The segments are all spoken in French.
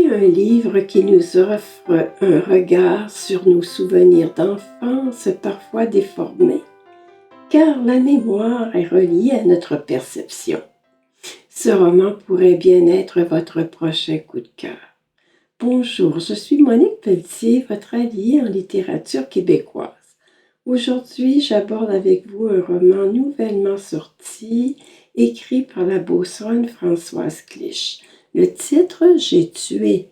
Voici un livre qui nous offre un regard sur nos souvenirs d'enfance parfois déformés, car la mémoire est reliée à notre perception. Ce roman pourrait bien être votre prochain coup de cœur. Bonjour, je suis Monique Pelletier, votre alliée en littérature québécoise. Aujourd'hui, j'aborde avec vous un roman nouvellement sorti, écrit par la beauceronne Françoise Clich. Le titre « J'ai tué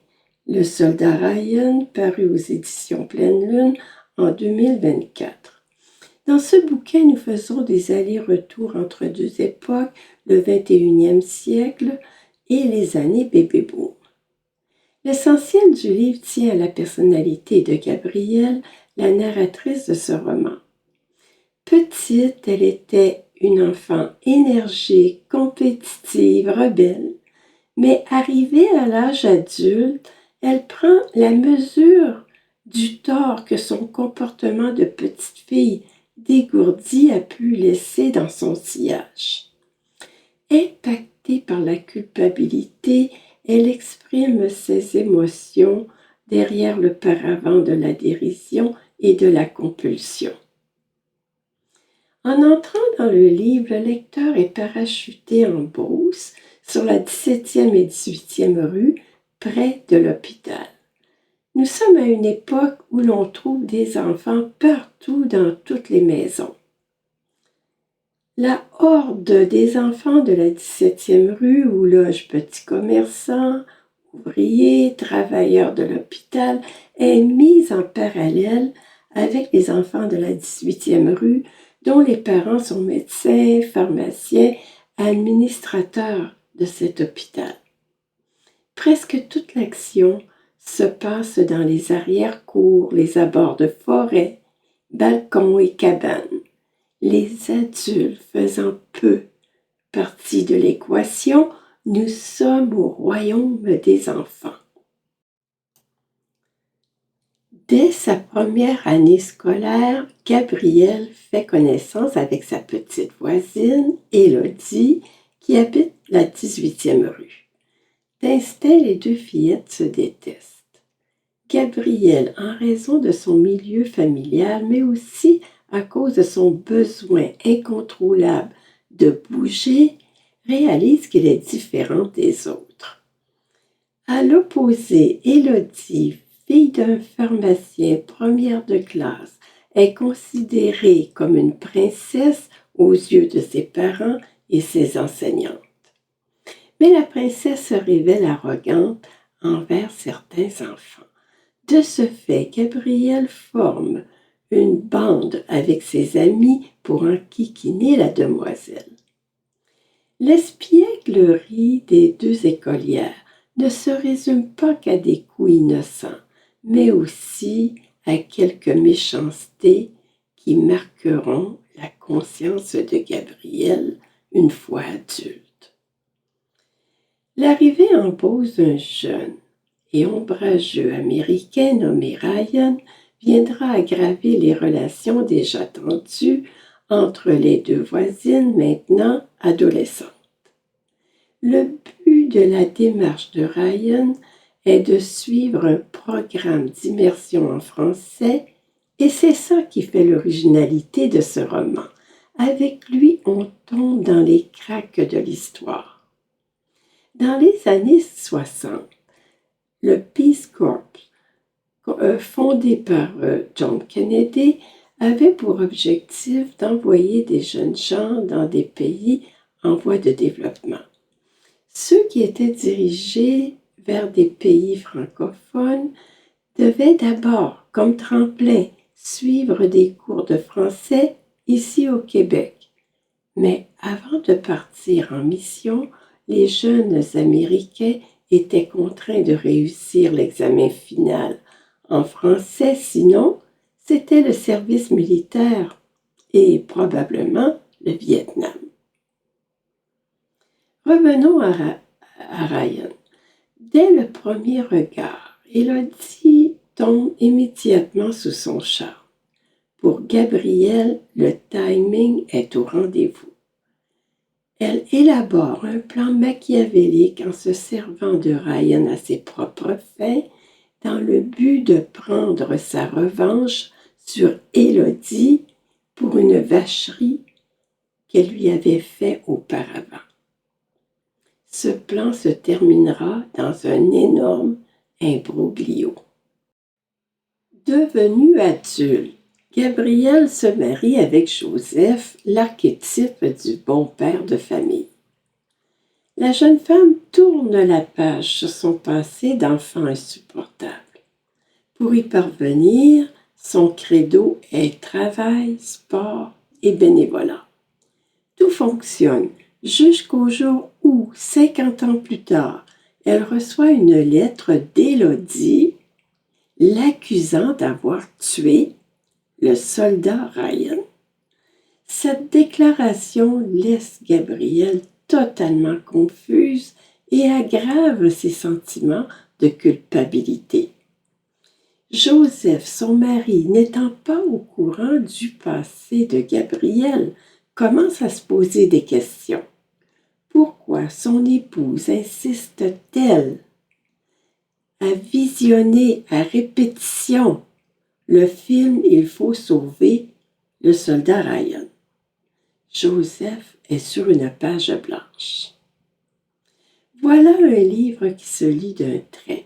le soldat Ryan » paru aux éditions Pleine Lune en 2024. Dans ce bouquin, nous faisons des allers-retours entre deux époques, le 21e siècle et les années bébé-boom. L'essentiel du livre tient à la personnalité de Gabrielle, la narratrice de ce roman. Petite, elle était une enfant énergique, compétitive, rebelle. Mais arrivée à l'âge adulte, elle prend la mesure du tort que son comportement de petite fille dégourdie a pu laisser dans son sillage. Impactée par la culpabilité, elle exprime ses émotions derrière le paravent de la dérision et de la compulsion. En entrant dans le livre, le lecteur est parachuté en Beauce, sur la 17e et 18e rue, près de l'hôpital. Nous sommes à une époque où l'on trouve des enfants partout dans toutes les maisons. La horde des enfants de la 17e rue où logent petits commerçants, ouvriers, travailleurs de l'hôpital est mise en parallèle avec les enfants de la 18e rue dont les parents sont médecins, pharmaciens, administrateurs de cet hôpital. Presque toute l'action se passe dans les arrière-cours, les abords de forêts, balcons et cabanes, les adultes faisant peu partie de l'équation. Nous sommes au royaume des enfants. Dès sa première année scolaire, Gabrielle fait connaissance avec sa petite voisine, Élodie, qui habite la 18e rue. D'instinct, les deux fillettes se détestent. Gabrielle, en raison de son milieu familial, mais aussi à cause de son besoin incontrôlable de bouger, réalise qu'elle est différente des autres. À l'opposé, Élodie, fille d'un pharmacien première de classe, est considérée comme une princesse aux yeux de ses parents et ses enseignantes. Mais la princesse se révèle arrogante envers certains enfants. De ce fait, Gabrielle forme une bande avec ses amis pour enquiquiner la demoiselle. L'espièglerie des deux écolières ne se résume pas qu'à des coups innocents, mais aussi à quelques méchancetés qui marqueront la conscience de Gabrielle une fois adulte. L'arrivée en Beauce d'un jeune et ombrageux américain nommé Ryan viendra aggraver les relations déjà tendues entre les deux voisines maintenant adolescentes. Le but de la démarche de Ryan est de suivre un programme d'immersion en français et c'est ça qui fait l'originalité de ce roman. Avec lui, on tombe dans les craques de l'histoire. Dans les années 60, le Peace Corps, fondé par John Kennedy, avait pour objectif d'envoyer des jeunes gens dans des pays en voie de développement. Ceux qui étaient dirigés vers des pays francophones devaient d'abord, comme tremplin, suivre des cours de français ici au Québec. Mais avant de partir en mission, les jeunes Américains étaient contraints de réussir l'examen final en français, sinon c'était le service militaire et probablement le Vietnam. Revenons à Ryan. Dès le premier regard, Élodie tombe immédiatement sous son charme. Pour Gabrielle, le timing est au rendez-vous. Elle élabore un plan machiavélique en se servant de Ryan à ses propres fins dans le but de prendre sa revanche sur Élodie pour une vacherie qu'elle lui avait faite auparavant. Ce plan se terminera dans un énorme imbroglio. Devenu adulte, Gabrielle se marie avec Joseph, l'archétype du bon père de famille. La jeune femme tourne la page sur son passé d'enfant insupportable. Pour y parvenir, son credo est travail, sport et bénévolat. Tout fonctionne jusqu'au jour où, 50 ans plus tard, elle reçoit une lettre d'Élodie l'accusant d'avoir tué le soldat Ryan. Cette déclaration laisse Gabrielle totalement confuse et aggrave ses sentiments de culpabilité. Joseph, son mari, n'étant pas au courant du passé de Gabrielle, commence à se poser des questions. Pourquoi son épouse insiste-t-elle à visionner à répétition le film « Il faut sauver le soldat Ryan ». Joseph est sur une page blanche. Voilà un livre qui se lit d'un trait,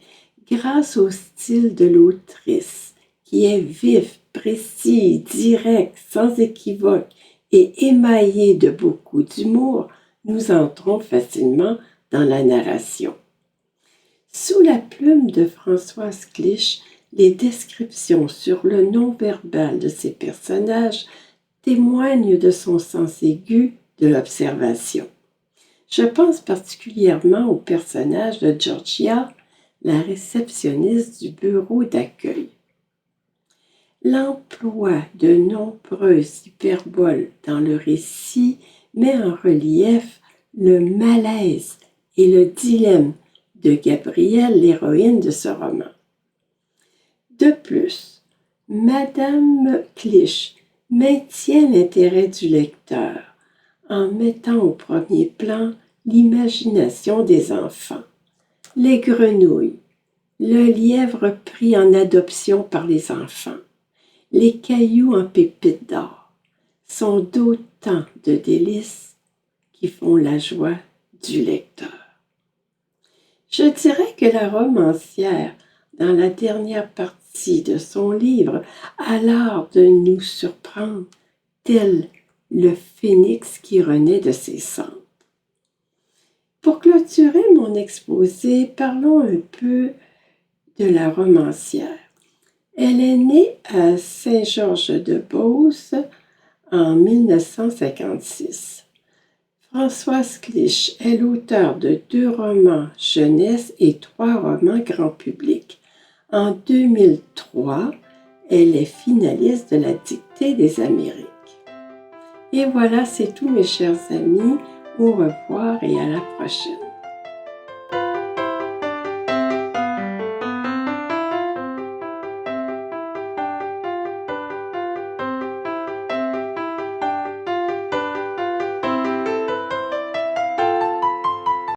grâce au style de l'autrice, qui est vif, précis, direct, sans équivoque et émaillé de beaucoup d'humour. Nous entrons facilement dans la narration. Sous la plume de Françoise Clich, les descriptions sur le non-verbal de ses personnages témoignent de son sens aigu de l'observation. Je pense particulièrement au personnage de Georgia, la réceptionniste du bureau d'accueil. L'emploi de nombreuses hyperboles dans le récit met en relief le malaise et le dilemme de Gabrielle, l'héroïne de ce roman. De plus, Madame Clich maintient l'intérêt du lecteur en mettant au premier plan l'imagination des enfants. Les grenouilles, le lièvre pris en adoption par les enfants, les cailloux en pépites d'or sont d'autant de délices qui font la joie du lecteur. Je dirais que la romancière, dans la dernière partie de son livre, a l'art de nous surprendre, tel le phénix qui renaît de ses cendres. Pour clôturer mon exposé, parlons un peu de la romancière. Elle est née à Saint-Georges-de-Beauce en 1956. Françoise Clich est l'auteure de 2 romans jeunesse et 3 romans grand public. En 2003, elle est finaliste de la Dictée des Amériques. Et voilà, c'est tout mes chers amis. Au revoir et à la prochaine.